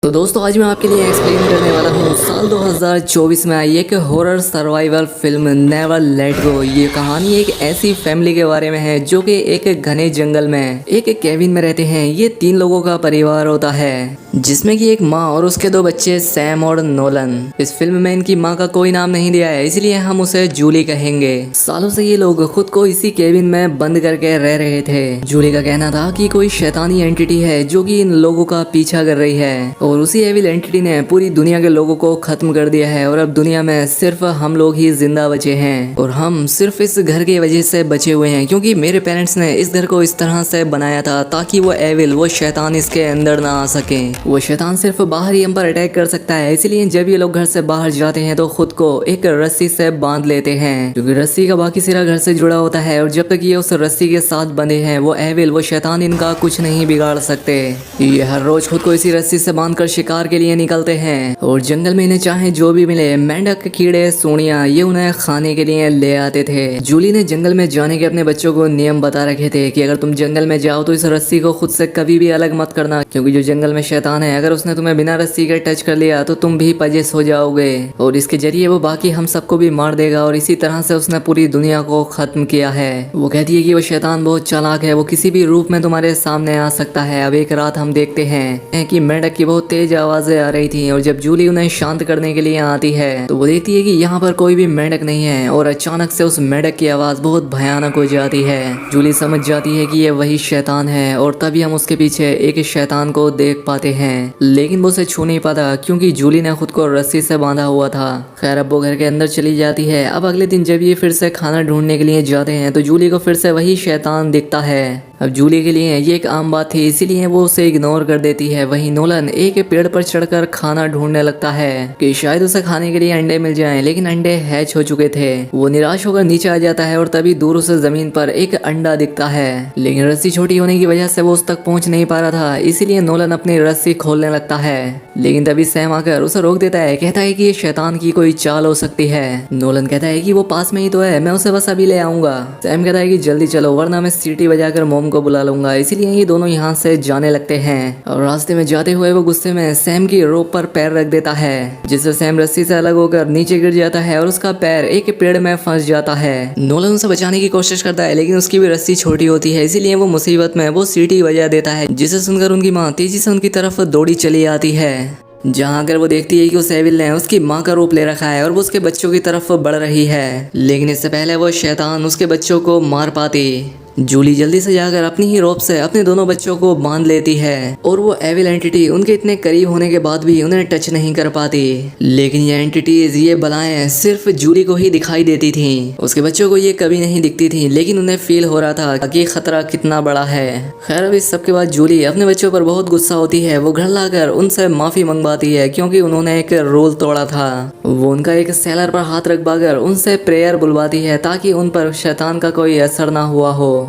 तो दोस्तों आज मैं आपके लिए एक्सप्लेन करने वाला हूँ साल 2024 में आई एक horror survival film never let go. ये कहानी एक ऐसी फैमिली के बारे में है जो कि एक घने जंगल में एक केबिन में रहते हैं। ये 3 लोगों का परिवार होता है जिसमें कि एक माँ और उसके 2 बच्चे सैम और नोलन। इस फिल्म में इनकी माँ का कोई नाम नहीं दिया है, इसलिए हम उसे जूली कहेंगे। सालों से ये लोग खुद को इसी केबिन में बंद करके रह रहे थे। जूली का कहना था कि कोई शैतानी एंटिटी है जो कि इन लोगों का पीछा कर रही है और उसी एविल एंटिटी ने पूरी दुनिया के लोगों को खत्म कर दिया है और अब दुनिया में सिर्फ हम लोग ही जिंदा बचे हैं और हम सिर्फ इस घर की वजह से बचे हुए हैं क्योंकि मेरे पेरेंट्स ने इस घर को इस तरह से बनाया था ताकि वो एविल, वो शैतान इसके अंदर ना आ सके। वो शैतान सिर्फ बाहर ही हम पर अटैक कर सकता है, इसलिए जब ये लोग घर से बाहर जाते हैं तो खुद को एक रस्सी से बांध लेते हैं क्योंकि रस्सी का बाकी सिरा घर से जुड़ा होता है और जब तक ये उस रस्सी के साथ बंधे हैं वो एविल, वो शैतान इनका कुछ नहीं बिगाड़ सकते। ये हर रोज खुद को इसी रस्सी से बांधकर शिकार के लिए निकलते हैं और जंगल में इन्हें चाहे जो भी मिले, मेंढक, कीड़े, सूढ़ियां, ये उन्हें खाने के लिए ले आते थे। जूली ने जंगल में जाने के अपने बच्चों को नियम बता रखे थे कि अगर तुम जंगल में जाओ तो इस रस्सी को खुद से कभी भी अलग मत करना क्योंकि जो जंगल में शैतान है अगर उसने तुम्हें बिना रस्सी के टच कर लिया तो तुम भी पजेस हो जाओगे और इसके जरिए वो बाकी हम सबको भी मार देगा और इसी तरह से उसने पूरी दुनिया को खत्म किया है। वो कहती है कि वो शैतान बहुत चालाक है, वो किसी भी रूप में तुम्हारे सामने आ सकता है। अब एक रात हम देखते हैं कि मेंढक की बहुत तेज आवाजें आ रही थी और जब जूली उन्हें शांत करने के लिए आती है तो वो देखती है कि यहाँ पर कोई भी मेंढक नहीं है और अचानक से उस मेंढक की आवाज बहुत भयानक हो जाती है। जूली समझ जाती है कि ये वही शैतान है और तभी हम उसके पीछे एक शैतान को देख पाते हैं, लेकिन वो उसे छू नहीं पाता क्योंकि जूली ने खुद को रस्सी से बांधा हुआ था। खैर अब वो घर के अंदर चली जाती है। अब अगले दिन जब ये फिर से खाना ढूंढने के लिए जाते हैं तो जूली को फिर से वही शैतान दिखता है। अब जूली के लिए ये एक आम बात थी, इसीलिए वो उसे इग्नोर कर देती है। वहीं नोलन एक पेड़ पर चढ़कर खाना ढूंढने लगता है कि शायद उसे खाने के लिए अंडे मिल जाएं, लेकिन अंडे हैच हो चुके थे। वो निराश होकर नीचे आ जाता है और तभी दूर उसे जमीन पर एक अंडा दिखता है, लेकिन रस्सी छोटी होने की वजह से वो उस तक पहुंच नहीं पा रहा था, इसीलिए नोलन अपनी रस्सी खोलने लगता है। लेकिन तभी सैम आकर उसे रोक देता है, कहता है कि ये शैतान की कोई चाल हो सकती है। नोलन कहता है कि वो पास में ही तो है, मैं उसे बस अभी ले आऊंगा। सैम कहता है कि जल्दी चलो वरना मैं सीटी बजाकर मोम को बुला लूंगा। इसीलिए ये दोनों यहाँ से जाने लगते हैं और रास्ते में जाते हुए वो गुस्से में सैम की रोप पर पैर रख देता है जिससे सैम रस्सी से अलग होकर नीचे गिर जाता है और उसका पैर एक पेड़ में फंस जाता है। नोलन उसे बचाने की कोशिश करता है लेकिन उसकी भी रस्सी छोटी होती है, इसीलिए वो मुसीबत में वो सीटी बजा देता है जिसे सुनकर उनकी माँ तेजी से उनकी तरफ दौड़ी चली आती है। जहाँ अगर वो देखती है कि उस एविल ने उसकी माँ का रूप ले रखा है और वो उसके बच्चों की तरफ बढ़ रही है, लेकिन इससे पहले वो शैतान उसके बच्चों को मार पाती। जूली जल्दी से जाकर अपनी ही रोप से अपने दोनों बच्चों को बांध लेती है और वो एविल एंटिटी उनके इतने करीब होने के बाद भी उन्हें टच नहीं कर पाती। लेकिन ये एंटिटीज, ये बलाएं सिर्फ जूली को ही दिखाई देती थी, उसके बच्चों को ये कभी नहीं दिखती थी, लेकिन उन्हें फील हो रहा था कि खतरा कितना बड़ा है। खैर अब इस सब के बाद जूली अपने बच्चों पर बहुत गुस्सा होती है। वो घर लाकर उनसे माफी मंगवाती है क्योंकि उन्होंने एक रूल तोड़ा था। वो उनका एक सेलर पर हाथ रखवाकर उनसे प्रेयर बुलवाती है ताकि उन पर शैतान का कोई असर ना हुआ हो।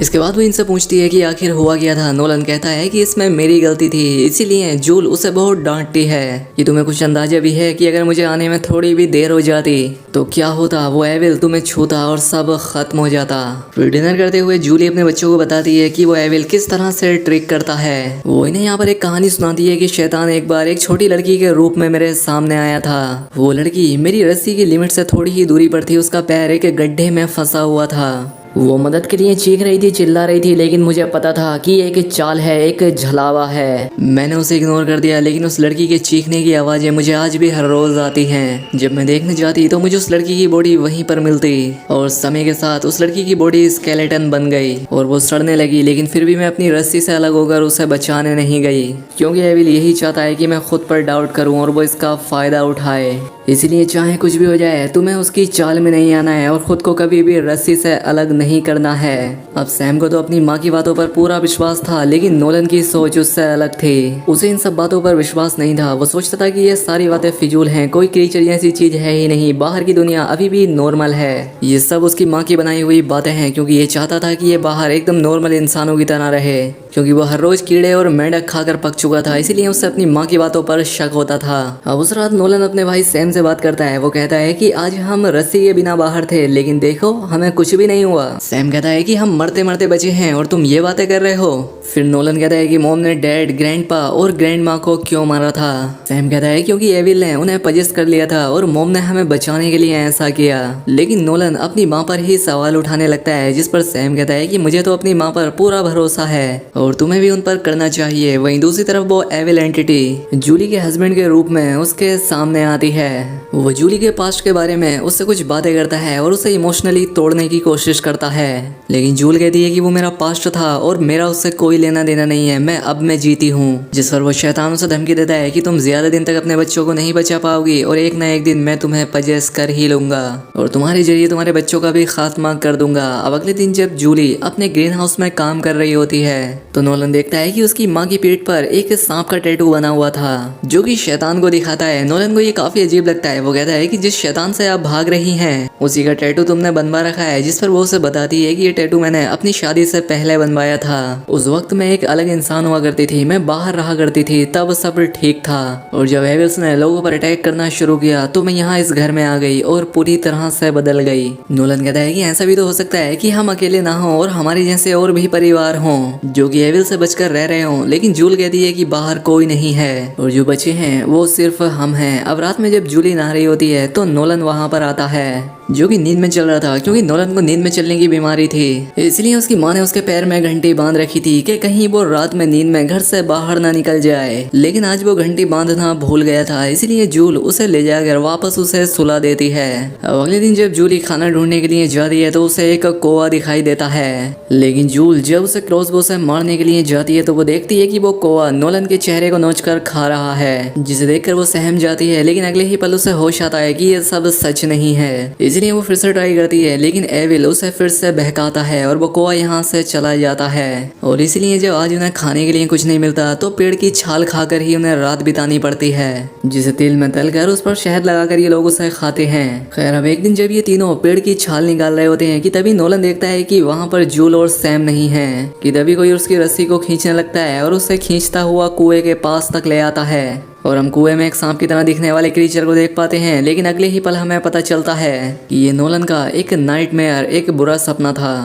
इसके बाद वो इनसे पूछती है कि आखिर हुआ क्या था। नोलन कहता है कि इसमें मेरी गलती थी, इसीलिए जूल उसे बहुत डांटती है कि तुम्हें कुछ अंदाजा भी है कि अगर मुझे आने में थोड़ी भी देर हो जाती तो क्या होता, वो एविल तुम्हें छूता और सब खत्म हो जाता। फिर डिनर करते हुए जूली अपने बच्चों को बताती है कि वो एविल किस तरह से ट्रिक करता है। वो इन्हें यहाँ पर एक कहानी सुनाती है कि शैतान एक बार एक छोटी लड़की के रूप में मेरे सामने आया था। वो लड़की मेरी रस्सी की लिमिट से थोड़ी ही दूरी पर थी, उसका पैर एक गड्ढे में फंसा हुआ था। वो मदद के लिए चीख रही थी, चिल्ला रही थी, लेकिन मुझे पता था कि ये एक चाल है, एक झलावा है। मैंने उसे इग्नोर कर दिया, लेकिन उस लड़की के चीखने की आवाज़ें मुझे आज भी हर रोज़ आती हैं। जब मैं देखने जाती तो मुझे उस लड़की की बॉडी वहीं पर मिलती और समय के साथ उस लड़की की बॉडी स्केलेटन बन गई और वो सड़ने लगी, लेकिन फिर भी मैं अपनी रस्सी से अलग होकर उसे बचाने नहीं गई क्योंकि एविल यही चाहता है कि मैं खुद पर डाउट करूँ और वो इसका फ़ायदा उठाए। इसीलिए चाहे कुछ भी हो जाए तुम्हें उसकी चाल में नहीं आना है और खुद को कभी भी रस्सी से अलग नहीं करना है। अब सैम को तो अपनी माँ की बातों पर पूरा विश्वास था, लेकिन नोलन की सोच उससे अलग थी। उसे इन सब बातों पर विश्वास नहीं था। वो सोचता था कि ये सारी बातें फिजूल हैं, कोई क्रीचर जैसी चीज है ही नहीं, बाहर की दुनिया अभी भी नॉर्मल है। ये सब उसकी माँ की बनाई हुई बातें हैं क्योंकि ये चाहता था कि ये बाहर एकदम नॉर्मल इंसानों की तरह रहे, क्योंकि वो हर रोज कीड़े और मेंढक खाकर पक चुका था, इसीलिए उससे अपनी माँ की बातों पर शक होता था। अब उस रात नोलन अपने भाई सैम से बात करता है। वो कहता है कि आज हम रस्सी के बिना बाहर थे, लेकिन देखो हमें कुछ भी नहीं हुआ। सैम कहता है कि हम मरते मरते बचे हैं और तुम ये बातें कर रहे हो। फिर नोलन कहता है कि मॉम ने डैड, ग्रैंडपा और ग्रैंड माँ को क्यों मारा था। सैम कहता है क्योंकि एविल ने उन्हें पजेस्ट कर लिया था और मॉम ने हमें बचाने के लिए ऐसा किया। लेकिन नोलन अपनी माँ पर ही सवाल उठाने लगता है, जिस पर सैम कहता है कि मुझे तो अपनी माँ पर पूरा भरोसा है और तुम्हें भी उन पर करना चाहिए। वहीं दूसरी तरफ वो एविल एंटिटी जूली के हस्बैंड के रूप में उसके सामने आती है। वो जूली के पास्ट के बारे में उससे कुछ बातें करता है और उसे इमोशनली तोड़ने की कोशिश करता है, लेकिन जूल कहती है कि वो मेरा पास्ट था और मेरा उससे कोई लेना देना नहीं है, मैं अब मैं जीती हूँ। जिस पर वो शैतान उसे धमकी देता है कि तुम ज्यादा दिन तक अपने बच्चों को नहीं बचा पाओगी और एक ना एक दिन मैं तुम्हें पजेस कर ही लूंगा और तुम्हारे जरिए तुम्हारे बच्चों का भी खात्मा कर दूंगा। अब अगले दिन जब जूली अपने ग्रीन हाउस में काम कर रही होती है तो नोलन देखता है कि उसकी माँ की पीठ पर एक सांप का टैटू बना हुआ था जो कि शैतान को दिखाता है। नोलन को ये काफी अजीब लगता है। वो कहता है कि जिस शैतान से आप भाग रही हैं उसी का टैटू तुमने बनवा रखा है, जिस पर वो उसे बताती है कि ये टैटू मैंने अपनी शादी से पहले बनवाया था। उस वक्त मैं एक अलग इंसान हुआ करती थी, मैं बाहर रहा करती थी, तब सब ठीक था और जब एविल्स ने लोगों पर अटैक करना शुरू किया तो मैं यहाँ इस घर में आ गई और पूरी तरह से बदल गई। नोलन कहता है कि ऐसा भी तो हो सकता है कि हम अकेले ना हो और हमारे जैसे और भी परिवार हों जो कि एविल से बचकर रह रहे हों, लेकिन जूल कहती है कि बाहर कोई नहीं है और जो बचे हैं वो सिर्फ हम हैं। अब रात में जब जूली नहा रही होती है तो नोलन वहाँ पर आता है जो कि नींद में चल रहा था, क्योंकि नोलन को नींद में चलने की बीमारी थी, इसलिए उसकी माँ ने उसके पैर में घंटी बांध रखी थी कि कहीं वो रात में नींद में घर से बाहर ना निकल जाए। लेकिन आज वो घंटी बांधना भूल गया था, इसलिए जूल उसे ले जाकर वापस उसे सुला देती है। अब अगले दिन जब जूली खाना ढूंढने के लिए जाती है तो उसे एक कौवा दिखाई देता है, लेकिन जूल जब उसे क्रॉसबो से मारने के लिए जाती है तो वो देखती है कि वो कौवा नोलन के चेहरे को नोचकर खा रहा है, जिसे देखकर वो सहम जाती है। लेकिन अगले ही पल उसे होश आता है कि ये सब सच नहीं है, इसलिए वो फिर से ट्राई करती है, लेकिन एविल उसे फिर से बहकाता है और वो कौवा यहाँ से चला जाता है। और इसलिए जब आज उन्हें खाने के लिए कुछ नहीं मिलता तो पेड़ की छाल खाकर ही उन्हें रात बितानी पड़ती है, जिसे तेल में तलकर उस पर शहद लगाकर ये लोग उसे खाते हैं। खैर अब एक दिन जब ये तीनों पेड़ की छाल निकाल रहे होते हैं कि तभी नोलन देखता है कि वहाँ पर जूल और सैम नहीं है, कि तभी कोई उसकी रस्सी को खींचने लगता है और उसे खींचता हुआ कुएं के पास तक ले आता है और हम कुएं में एक सांप की तरह दिखने वाले क्रीचर को देख पाते हैं। लेकिन अगले ही पल हमें पता चलता है कि ये नोलन का एक नाइटमेयर, एक बुरा सपना था।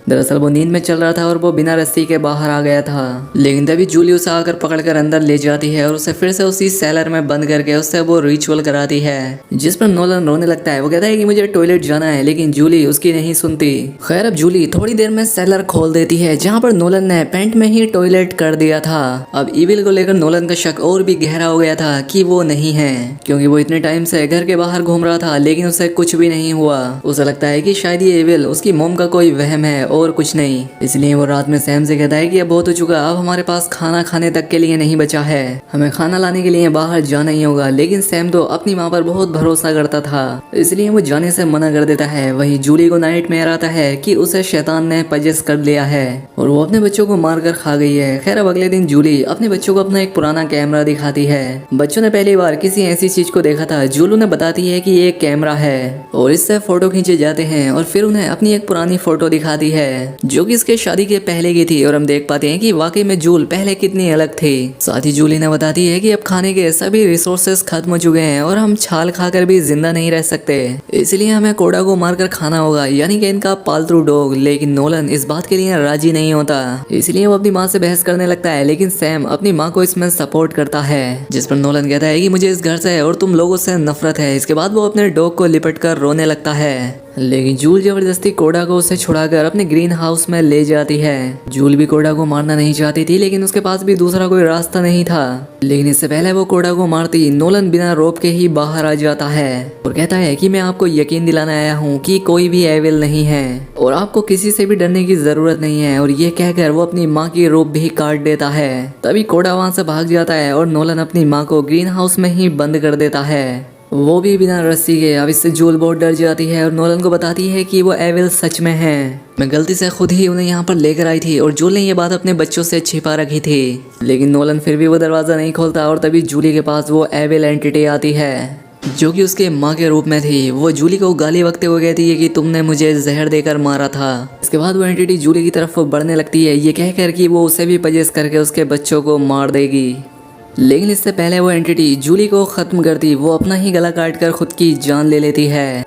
दरअसल वो नींद में चल रहा था और वो बिना रस्सी के बाहर आ गया था, लेकिन तभी जूली उसे आकर पकड़कर अंदर ले जाती है और उसे फिर से उसी सेलर में बंद करके उससे वो रिचुअल कराती है, जिस पर नोलन रोने लगता है। वो कहता है कि मुझे टॉयलेट जाना है, लेकिन जूली उसकी नहीं सुनती। खैर अब जूली थोड़ी देर में सेलर खोल देती है जहाँ पर नोलन ने पेंट में ही टॉयलेट कर दिया था। अब इविल को लेकर नोलन का शक और भी गहरा हो गया था कि वो नहीं है, क्योंकि वो इतने टाइम से घर के बाहर घूम रहा था लेकिन उसे कुछ भी नहीं हुआ। उसे लगता है कि शायद ये इविल उसकी मोम का कोई वहम है और कुछ नहीं। इसलिए वो रात में सैम से कहता है कि अब बहुत हो चुका, अब हमारे पास खाना खाने तक के लिए नहीं बचा है, हमें खाना लाने के लिए बाहर जाना ही होगा। लेकिन सैम तो अपनी माँ पर बहुत भरोसा करता था, इसलिए वो जाने से मना कर देता है। वहीं जूली को नाइट में आता है कि उसे शैतान ने पजेस कर लिया है और वो अपने बच्चों को मारकर खा गई है। खैर अब अगले दिन जूली अपने बच्चों को अपना एक पुराना कैमरा दिखाती है। बच्चों ने पहली बार किसी ऐसी चीज को देखा था। जूलू ने बताती है कि ये एक कैमरा है और इससे फोटो खींचे जाते हैं और फिर उन्हें अपनी एक पुरानी फोटो दिखाती है जो कि इसके शादी के पहले की थी और हम देख पाते हैं कि वाकई में जूल पहले कितनी अलग थी। साथ ही जूली ने बताती है कि अब खाने के सभी रिसोर्सेस खत्म हो चुके हैं और हम छाल खाकर भी जिंदा नहीं रह सकते, इसलिए हमें कोड़ा को मारकर खाना होगा, यानी कि इनका पालतू डॉग। लेकिन नोलन इस बात के लिए राजी नहीं होता, इसलिए वो अपनी माँ से बहस करने लगता है। लेकिन सैम अपनी माँ को इसमें सपोर्ट करता है, जिस पर नोलन कहता है कि मुझे इस घर से और तुम लोगों से नफरत है। इसके बाद वो अपने डॉग को लिपट कर रोने लगता है, लेकिन जूल जबरदस्ती कोड़ा को उसे छुड़ाकर अपने ग्रीन हाउस में ले जाती है। जूल भी कोड़ा को मारना नहीं चाहती थी, लेकिन उसके पास भी दूसरा कोई रास्ता नहीं था। लेकिन इससे पहले वो कोड़ा को मारती नोलन बिना रोप के ही बाहर आ जाता है और कहता है कि मैं आपको यकीन दिलाने आया हूँ कि कोई भी एविल नहीं है और आपको किसी से भी डरने की जरूरत नहीं है। और ये कहकर वो अपनी माँ की रोप भी काट देता है। तभी कोड़ा वहाँ से भाग जाता है और नोलन अपनी माँ को ग्रीन हाउस में ही बंद कर देता है, वो भी बिना रस्सी के। अब इससे जूल बहुत डर जाती है और नोलन को बताती है कि वो एविल सच में है, मैं गलती से खुद ही उन्हें यहाँ पर लेकर आई थी और जूल ने ये बात अपने बच्चों से छिपा रखी थी। लेकिन नोलन फिर भी वो दरवाज़ा नहीं खोलता और तभी जूली के पास वो एविल एंटिटी आती है जो कि उसके माँ के रूप में थी। वो जूली को गाली बकते हुए कहती है कि तुमने मुझे जहर देकर मारा था। इसके बाद वो एंटिटी जूली की तरफ बढ़ने लगती है, ये कहकर कि वो उसे भी पजेस करके उसके बच्चों को मार देगी। लेकिन इससे पहले वो एंटिटी जूली को ख़त्म करती, वो अपना ही गला काट कर खुद की जान ले लेती है।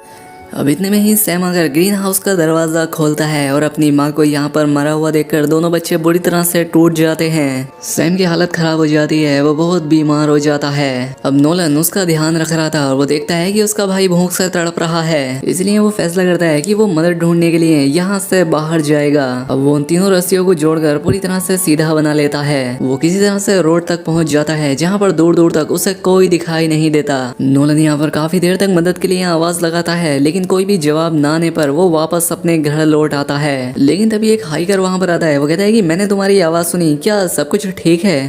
अब इतने में ही सैम आकर ग्रीन हाउस का दरवाजा खोलता है और अपनी माँ को यहाँ पर मरा हुआ देखकर दोनों बच्चे बुरी तरह से टूट जाते हैं। सैम की हालत खराब हो जाती है, वो बहुत बीमार हो जाता है। अब नोलन उसका ध्यान रख रहा था और वो देखता है कि उसका भाई भूख से तड़प रहा है, इसलिए वो फैसला करता है कि वो मदद ढूंढने के लिए यहाँ से बाहर जाएगा। अब वो उन तीनों रस्सियों को जोड़कर पूरी तरह से सीधा बना लेता है। वो किसी तरह से रोड तक पहुंच जाता है जहाँ पर दूर दूर तक उसे कोई दिखाई नहीं देता। नोलन यहाँ पर काफी देर तक मदद के लिए आवाज लगाता है, लेकिन कोई भी जवाब ना आने पर वो वापस अपने घर लौट आता है। लेकिन तभी एक हाइकर वहाँ पर आता है। वो कहता है कि मैंने तुम्हारी आवाज सुनी, क्या सब कुछ ठीक है?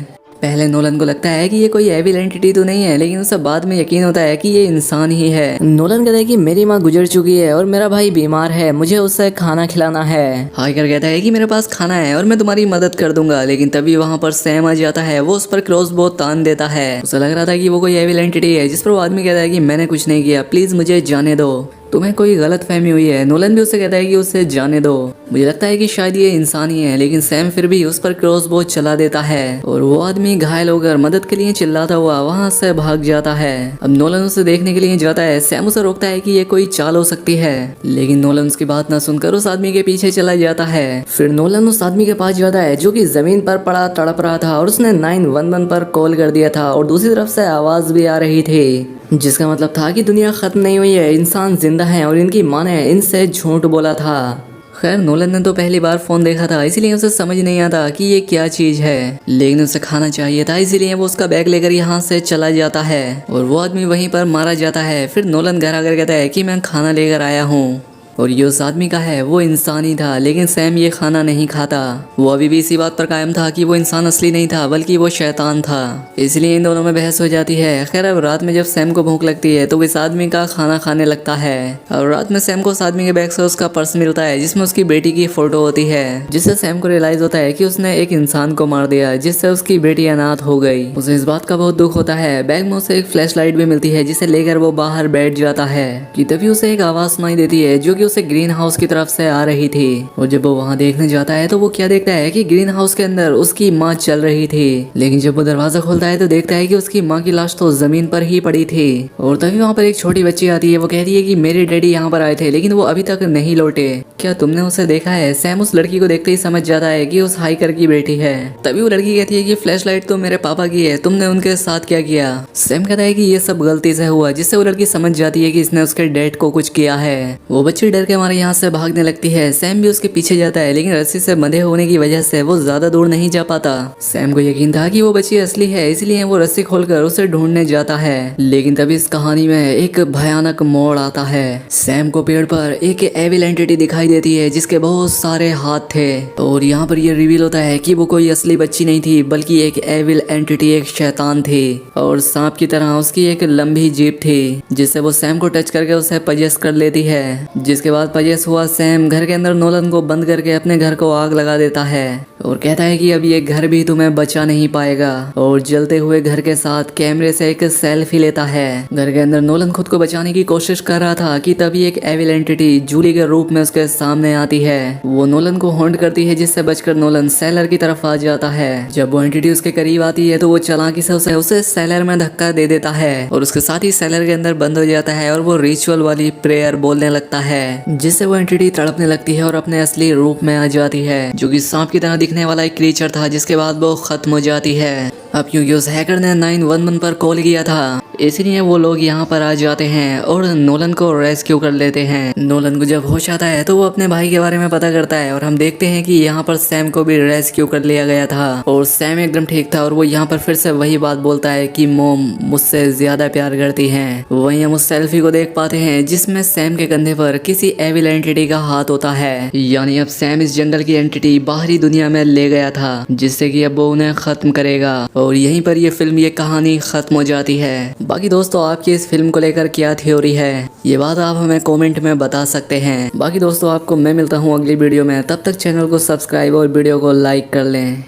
पहले नोलन को लगता है कि ये कोई एविल एंटिटी तो नहीं है, लेकिन उसे बाद में यकीन होता है कि ये इंसान ही है। नोलन कहता है कि मेरी माँ गुजर चुकी है और मेरा भाई बीमार है, मुझे उसे खाना खिलाना है। हाइकर कहता है कि मेरे पास खाना है और मैं तुम्हारी मदद कर दूंगा। लेकिन तभी वहाँ पर सैम आ जाता है। वो उस पर क्रॉसबो तान देता है। उसे लग रहा था कि वो कोई एविल एंटिटी है, जिस पर वो आदमी कहता है कि मैंने कुछ नहीं किया, प्लीज मुझे जाने दो, तुम्हें कोई गलत फहमी हुई है। नोलन भी उससे कहता है कि उसे जाने दो, मुझे लगता है कि शायद ये इंसान ही है। लेकिन सैम फिर भी उस पर क्रॉसबो चला देता है और वो आदमी घायल होकर मदद के लिए चिल्लाता हुआ वहां से भाग जाता है। अब नोलन उसे देखने के लिए जाता है। सैम उसे रोकता है कि ये कोई चाल हो सकती है, लेकिन नोलन उसकी बात न सुनकर उस आदमी के पीछे चला जाता है। फिर नोलन उस आदमी के पास जाता है जो कि जमीन पर पड़ा तड़प रहा था और उसने 911 पर कॉल कर दिया था और दूसरी तरफ से आवाज भी आ रही थी, जिसका मतलब था कि दुनिया खत्म नहीं हुई है, इंसान जिंदा है और इनकी माँ ने इनसे झूठ बोला था। खैर नोलन ने तो पहली बार फोन देखा था, इसीलिए उसे समझ नहीं आता कि ये क्या चीज है, लेकिन उसे खाना चाहिए था, इसीलिए वो उसका बैग लेकर यहाँ से चला जाता है और वो आदमी वहीं पर मारा जाता है। फिर नोलन घर आकर कहता है कि मैं खाना लेकर आया हूँ और ये उस आदमी का है, वो इंसान ही था। लेकिन सैम ये खाना नहीं खाता। वो अभी भी इसी बात पर कायम था कि वो इंसान असली नहीं था बल्कि वो शैतान था, इसलिए इन दोनों में बहस हो जाती है। खैर अब रात में जब सैम को भूख लगती है तो वो इस आदमी का खाना खाने लगता है और रात में सैम को उस आदमी के बैग से उसका पर्स मिलता है जिसमें उसकी बेटी की फोटो होती है, जिससे सैम को रियलाइज होता है कि उसने एक इंसान को मार दिया जिससे उसकी बेटी अनाथ हो गई। उसे इस बात का बहुत दुख होता है। बैग में उसे एक फ्लैश लाइट भी मिलती है जिसे लेकर वो बाहर बैठ जाता है कि तभी उसे एक आवाज सुनाई देती है जो कि उसे ग्रीन हाउस की तरफ से आ रही थी। और जब वो वहाँ देखने जाता है तो वो क्या देखता है कि ग्रीन हाउस के अंदर उसकी माँ चल रही थी। लेकिन जब वो दरवाजा खोलता है तो देखता है कि उसकी माँ की लाश तो जमीन पर ही पड़ी थी। और तभी वहाँ पर एक छोटी बच्ची आती है। वो कहती है कि मेरे डैडी यहाँ पर आए थे लेकिन वो अभी तक नहीं लौटे, क्या तुमने उसे देखा है? सैम उस लड़की को देखते ही समझ जाता है कि उस हाइकर की बेटी है। तभी वो लड़की कहती है कि फ्लैश लाइट तो मेरे पापा की है, तुमने उनके साथ क्या किया? सैम कहता है कि ये सब गलती से हुआ, जिससे वो लड़की समझ जाती है कि इसने उसके डैड को कुछ किया है। वो बच्ची डर के मारे यहाँ से भागने लगती है। सैम भी उसके पीछे जाता है, लेकिन रस्सी से बंधे होने की वजह से वो ज्यादा दूर नहीं जा पाता। सैम को यकीन था कि वो बच्ची असली है, इसलिए वो रस्सी खोलकर उसे ढूंढने जाता है। लेकिन तभी इस कहानी में एक भयानक मोड़ आता है। सैम को पेड़ पर एक एविल एंटिटी दिखाई देती है जिसके बहुत सारे हाथ थे और यहाँ पर ये रिवील होता है कि वो कोई असली बच्ची नहीं थी बल्कि एक एविल एंटिटी, एक शैतान थी और सांप की तरह उसकी एक लंबी जीभ थी जिससे वो सैम को टच करके उसे पजेस कर लेती है। जिसके बाद पजेस हुआ सैम घर के अंदर नोलन को बंद करके अपने घर को आग लगा देता है और कहता है कि अब ये घर भी तुम्हें बचा नहीं पाएगा। और जलते हुए घर के साथ कैमरे से एक सेल्फी लेता है। घर के अंदर नोलन खुद को बचाने की कोशिश कर रहा था कि तभी एक एविल एंटिटी जूली के रूप में उसके सामने आती है। वो नोलन को हॉन्ट करती है जिससे बचकर नोलन सेलर की तरफ आ जाता है। जब वो एंटिटी उसके करीब आती है तो वो चालाकी से उसे सेलर में धक्का दे देता है और उसके साथ ही सेलर के अंदर बंद हो जाता है और वो रिचुअल वाली प्रेयर बोलने लगता है जिससे वो एंटिटी तड़पने लगती है और अपने असली रूप में आ जाती है जो कि सांप की तरह दिखने वाला एक क्रीचर था, जिसके बाद वो खत्म हो जाती है। अब क्योंकि उस हैकर ने 911 पर कॉल किया था इसलिए वो लोग यहाँ पर आ जाते हैं और नोलन को रेस्क्यू कर लेते हैं। नोलन को जब होश आता है तो वो अपने भाई के बारे में पता करता है और हम देखते हैं कि यहाँ पर सैम को भी रेस्क्यू कर लिया गया था और सैम एकदम ठीक था और वो यहाँ पर फिर से वही बात बोलता है कि मोम मुझसे ज्यादा प्यार करती हैं। वहीं हम उस सेल्फी को देख पाते हैं जिसमें सैम के कंधे पर किसी एविल एंटिटी का हाथ होता है, यानी अब सैम इस जंगल की एंटिटी बाहरी दुनिया में ले गया था जिससे कि अब वो उन्हें खत्म करेगा और यहीं पर ये फिल्म, ये कहानी खत्म हो जाती है। बाकी दोस्तों आपकी इस फिल्म को लेकर क्या थ्योरी है, ये बात आप हमें कमेंट में बता सकते हैं। बाकी दोस्तों आपको मैं मिलता हूँ अगली वीडियो में, तब तक चैनल को सब्सक्राइब और वीडियो को लाइक कर लें।